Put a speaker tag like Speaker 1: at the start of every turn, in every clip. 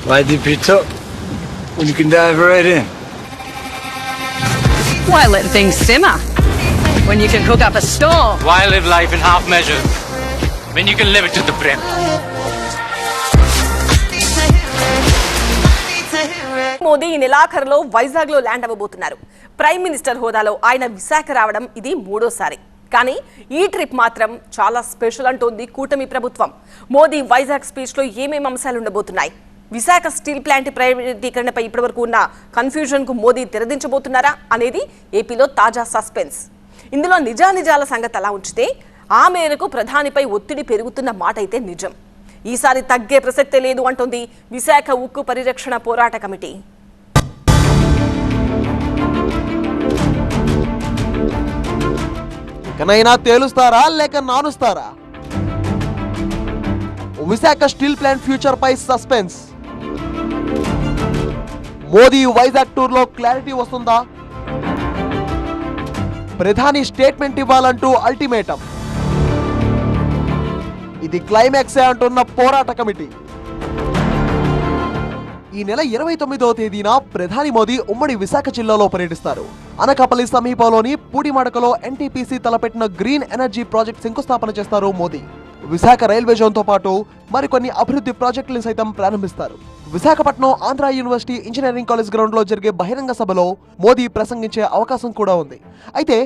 Speaker 1: Why dip it up when you can dive right in?
Speaker 2: Why let things simmer when you can cook up a storm?
Speaker 3: Why live life in half measures when you can live it to the brim?
Speaker 4: Modi ఈ నెలాఖరులో వైజాగ్లో land అవ్వబోతున్నారు. Prime minister హోదాలో ఆయన విశాఖ రావడం ఇది మూడోసారి. కానీ ఈ trip మాత్రం చాలా స్పెషల్ అంటోంది కూటమి ప్రభుత్వం. మోదీ వైజాగ్ స్పీచ్లో ఏమేమి అంశాలు ఉండబోతున్నాయి? విశాఖ స్టీల్ ప్లాంట్ ప్రైవేటీకరణపై ఇప్పటివరకు ఉన్న కన్ఫ్యూజన్కు మోదీ తెరదించబోతున్నారా అనేది ఏపీలో తాజా సస్పెన్స్. ఇందులో నిజానిజాల సంగతి అలా ఉంచితే ఆ మేరకు ప్రధానిపై ఒత్తిడి పెరుగుతున్న మాట అయితే నిజం. ఈసారి తగ్గే ప్రసక్తే లేదు అంటోంది విశాఖ ఉక్కు పరిరక్షణ పోరాట కమిటీ.
Speaker 5: ఇకనైనా తేలుస్తారా లేక నానుస్తారా? విశాఖ స్టీల్ ప్లాంట్ ఫ్యూచర్ పై సస్పెన్స్. మోదీ వైజాగ్ టూర్ లో క్లారిటీ వస్తుందా? ప్రధాని స్టేట్మెంట్ ఇవ్వాలంటూ అల్టిమేటం. ఇది క్లైమాక్సే అంటున్న పోరాట కమిటీ. ఈ నెల 29వ తేదీన ప్రధాని మోదీ ఉమ్మడి విశాఖ జిల్లాలో పర్యటిస్తారు. అనకాపల్లి సమీపంలోని పూడిమడకలో ఎన్టీపీసీ తలపెట్టిన గ్రీన్ ఎనర్జీ ప్రాజెక్ట్ శంకుస్థాపన చేస్తారు మోదీ. విశాఖ రైల్వే జోన్తో పాటు మరికొన్ని అభివృద్ధి ప్రాజెక్టులను సైతం ప్రారంభిస్తారు. Visakhapatnam Andhra university engineering college ground లో జరిగే బహిరంగ సభలో మోదీ ప్రసంగించే అవకాశం కూడా ఉంది. అయితే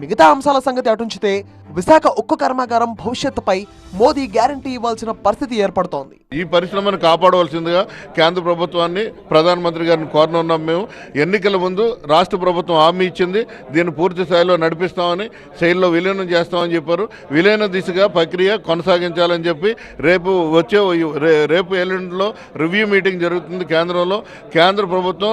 Speaker 5: మిగతా అంశాల సంగతి అటుంచితే విశాఖ ఉక్కు కర్మాగారం భవిష్యత్తుపై మోదీ గ్యారంటీ ఇవ్వాల్సిన పరిస్థితి ఏర్పడుతోంది.
Speaker 6: ఈ పరిశ్రమను కాపాడవలసిందిగా కేంద్ర ప్రభుత్వాన్ని ప్రధానమంత్రి గారిని కోరనున్నాం. మేము ఎన్నికల ముందు రాష్ట్ర ప్రభుత్వం హామీ ఇచ్చింది, దీన్ని పూర్తి స్థాయిలో నడిపిస్తామని, శైలిలో విలీనం చేస్తామని చెప్పారు. విలీన దిశగా ప్రక్రియ కొనసాగించాలని చెప్పి రేపు ఎల్లుండిలో రివ్యూ మీటింగ్ జరుగుతుంది కేంద్రంలో. కేంద్ర ప్రభుత్వం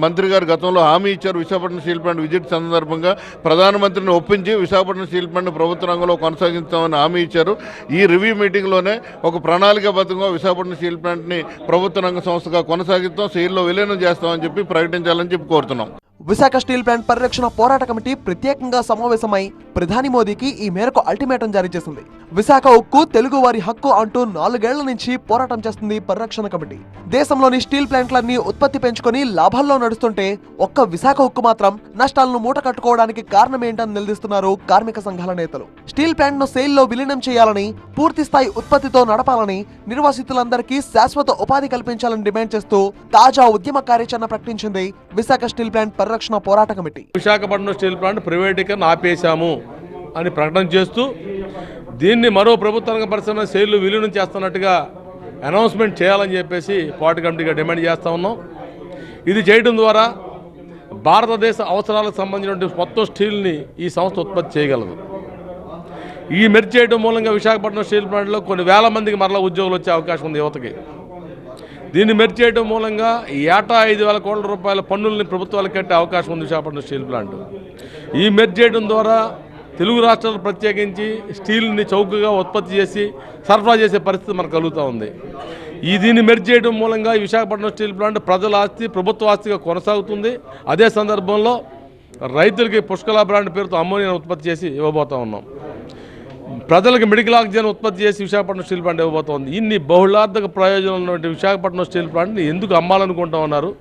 Speaker 6: మంత్రి గారు గతంలో హామీ ఇచ్చారు. విశాఖపట్నం స్టీల్ ప్లాంట్ విజిట్ సందర్భంగా ప్రధానమంత్రిని ఒప్పించి విశాఖపట్నం స్టీల్ ప్లాంట్ ప్రభుత్వ రంగంలో కొనసాగిస్తామని హామీ ఇచ్చారు. ఈ రివ్యూ మీటింగ్లోనే ఒక ప్రణాళికాబద్ధంగా విశాఖపట్నం స్టీల్ ప్లాంట్ని ప్రభుత్వ రంగ సంస్థగా కొనసాగిస్తాం, శైలిలో విలీనం చేస్తామని చెప్పి ప్రకటించాలని చెప్పి కోరుతున్నాం.
Speaker 5: విశాఖ స్టీల్ ప్లాంట్ పరిరక్షణ పోరాట కమిటీ ప్రత్యేకంగా సమావేశమై ప్రధాని మోదీకి ఈ మేరకు అల్టిమేటం జారీ చేసింది. విశాఖ ఉక్కు తెలుగు వారి హక్కు అంటూ 4 ఏళ్ల నుంచి పోరాటం చేస్తుంది పరిరక్షణ కమిటీ. దేశంలోని స్టీల్ ప్లాంట్లన్నీ ఉత్పత్తి పెంచుకొని లాభాల్లో నడుస్తుంటే ఒక్క విశాఖ ఉక్కు మాత్రం నష్టాలను మూట కట్టుకోవడానికి కారణమేంటని నిలదీస్తున్నారు కార్మిక సంఘాల నేతలు. స్టీల్ ప్లాంట్ ను సేల్లో విలీనం చేయాలని, పూర్తి స్థాయి ఉత్పత్తితో నడపాలని, నిర్వాసితులందరికీ శాశ్వత ఉపాధి కల్పించాలని డిమాండ్ చేస్తూ తాజా ఉద్యమ కార్యాచరణ ప్రకటించింది విశాఖ స్టీల్ ప్లాంట్ పరిరక్షణ పోరాట కమిటీ.
Speaker 7: విశాఖపట్నం స్టీల్ ప్లాంట్ ప్రైవేటీకరణ ఆపేశాము అని ప్రకటన చేస్తూ దీన్ని మరో ప్రభుత్వ రంగ పరిశ్రమ సేల్లు విలీనం చేస్తున్నట్టుగా అనౌన్స్మెంట్ చేయాలని చెప్పేసి పోరాట కమిటీగా డిమాండ్ చేస్తూ ఉన్నాం. ఇది చేయడం ద్వారా భారతదేశ అవసరాలకు సంబంధించినటువంటి మొత్తం స్టీల్ని ఈ సంస్థ ఉత్పత్తి చేయగలదు. ఈ మెర్జ్ చేయడం మూలంగా విశాఖపట్నం స్టీల్ ప్లాంట్లో కొన్ని వేల మందికి మరలా ఉద్యోగులు వచ్చే అవకాశం ఉంది యువతకి. దీన్ని మెర్జ్ చేయడం మూలంగా ఏటా 5,000 కోట్ల రూపాయల పన్నుల్ని ప్రభుత్వాలకు కట్టే అవకాశం ఉంది విశాఖపట్నం స్టీల్ ప్లాంట్. ఈ మెర్జ్ చేయడం ద్వారా తెలుగు రాష్ట్రాలు ప్రత్యేకించి స్టీల్ని చౌకగా ఉత్పత్తి చేసి సరఫరా చేసే పరిస్థితి మనకు కలుగుతూ ఉంది. దీన్ని మెర్జ్ చేయడం మూలంగా ఈ విశాఖపట్నం స్టీల్ ప్లాంట్ ప్రజల ఆస్తి ప్రభుత్వ ఆస్తిగా కొనసాగుతుంది. అదే సందర్భంలో రైతులకి పుష్కల బ్రాండ్ పేరుతో అమ్మోనియాను ఉత్పత్తి చేసి ఇవ్వబోతూ ఉన్నాం. ప్రజలకు మెడికల్ ఆక్సిజన్ ఉత్పత్తి చేసి విశాఖపట్నం స్టీల్ ప్లాంట్ ఇవ్వబోతోంది. ఇన్ని బహుళార్థక ప్రయోజనాలు ఉన్నటువంటి విశాఖపట్నం స్టీల్ ప్లాంట్ని ఎందుకు అమ్మాలనుకుంటా ఉన్నారు?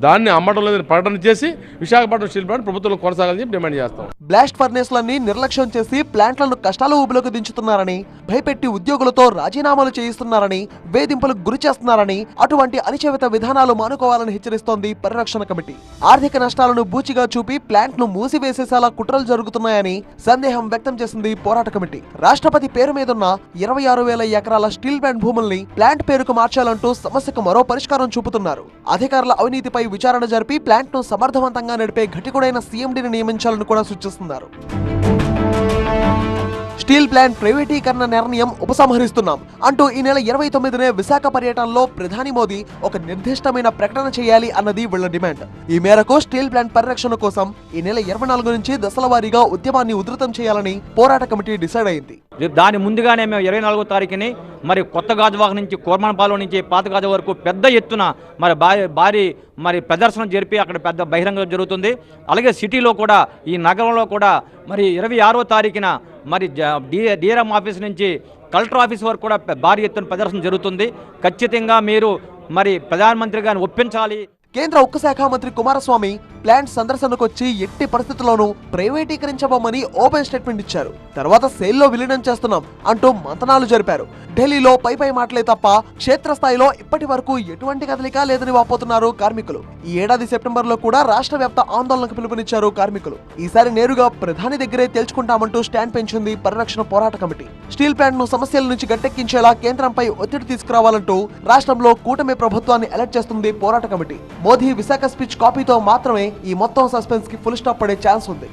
Speaker 7: దాన్ని అమ్మడం లేదని ప్రకటన చేసి విశాఖపట్నం స్టీల్ ప్లాంట్ ప్రభుత్వం కొనసాగాలని చెప్పి డిమాండ్ చేస్తాం.
Speaker 5: బ్లాస్ట్ ఫర్నేస్లన్నీ నిర్లక్ష్యం చేసి ప్లాంట్లను కష్టాల ఊబిలోకి దించుతున్నారని, భయపెట్టి ఉద్యోగులతో రాజీనామాలు చేయిస్తున్నారని, వేధింపులకు గురి చేస్తున్నారని, అటువంటి అణచివేత విధానాలు మానుకోవాలని హెచ్చరిస్తోంది పరిరక్షణ కమిటీ. ఆర్థిక నష్టాలను బూచిగా చూపి ప్లాంట్ ను మూసివేసేసేలా కుట్రలు జరుగుతున్నాయని సందేహం వ్యక్తం చేసింది పోరాట కమిటీ. రాష్ట్రపతి పేరు మీదున్న 26,000 ఎకరాల స్టీల్ ప్లాంట్ భూముల్ని ప్లాంట్ పేరుకు మార్చాలంటూ సమస్యకు మరో పరిష్కారం చూపుతున్నారు. అధికారుల అవినీతిపై విచారణ జరిపి ప్లాంట్ ను సమర్థవంతంగా నడిపే ఘటికుడైన సీఎండీని నియమించాలని కూడా సూచిస్తున్నారు. స్టీల్ ప్లాంట్ ప్రైవేటీకరణ నిర్ణయం ఉపసంహరిస్తున్నాం అంటూ ఈ నెల 29నే విశాఖ పర్యటనలో ప్రధాని మోదీ ఒక నిర్దిష్టమైన ప్రకటన చేయాలి అన్నది వీళ్ల డిమాండ్. ఈ మేరకు స్టీల్ ప్లాంట్ పరిరక్షణ కోసం ఈ నెల 24 నుంచి దశల వారీగా ఉద్యమాన్ని ఉధృతం చేయాలని పోరాట కమిటీ డిసైడ్ అయింది.
Speaker 8: దాని ముందుగానే మేము 24వ తారీఖుని మరి కొత్త గాజువాక నుంచి కోర్మన్పాలెం నుంచి పాత గాజు వరకు పెద్ద ఎత్తున మరి భారీ ప్రదర్శన జరిపి అక్కడ పెద్ద బహిరంగం జరుగుతుంది. అలాగే సిటీలో కూడా ఈ నగరంలో కూడా మరి 26వ తారీఖున మరి డిఆర్ఎం ఆఫీస్ నుంచి కలెక్టర్ ఆఫీస్ వరకు కూడా భారీ ఎత్తున ప్రదర్శన జరుగుతుంది. ఖచ్చితంగా మీరు మరి ప్రధానమంత్రి గారిని ఒప్పించాలి.
Speaker 5: కేంద్ర ఉక్కు శాఖ మంత్రి కుమారస్వామి ప్లాంట్ సందర్శనకు వచ్చి ఎట్టి పరిస్థితుల్లోనూ ప్రైవేటీకరించబోమని ఓపెన్ స్టేట్మెంట్ ఇచ్చారు. తర్వాత సేల్లో విలీనం చేస్తున్నాం అంటూ మంతనాలు జరిపారు. ఢిల్లీలో పై మాటలే తప్ప క్షేత్రస్థాయిలో ఇప్పటి వరకు ఎటువంటి కదలిక లేదని వాపోతున్నారు కార్మికులు. ఈ ఏడాది సెప్టెంబర్లో కూడా రాష్ట్ర వ్యాప్త ఆందోళనకు పిలుపునిచ్చారు కార్మికులు. ఈసారి నేరుగా ప్రధాని దగ్గరే తేల్చుకుంటామంటూ స్టాండ్ పెంచింది పరిరక్షణ పోరాట కమిటీ. స్టీల్ ప్లాంట్ ను సమస్యల నుంచి గట్టెక్కించేలా కేంద్రంపై ఒత్తిడి తీసుకురావాలంటూ రాష్ట్రంలో కూటమి ప్రభుత్వాన్ని అలర్ట్ చేస్తుంది పోరాట కమిటీ. మోదీ విశాఖ స్పీచ్ కాపీతో మాత్రమే ఈ మొత్తం సస్పెన్స్ కి ఫుల్ స్టాప్ పడే ఛాన్స్ ఉంది.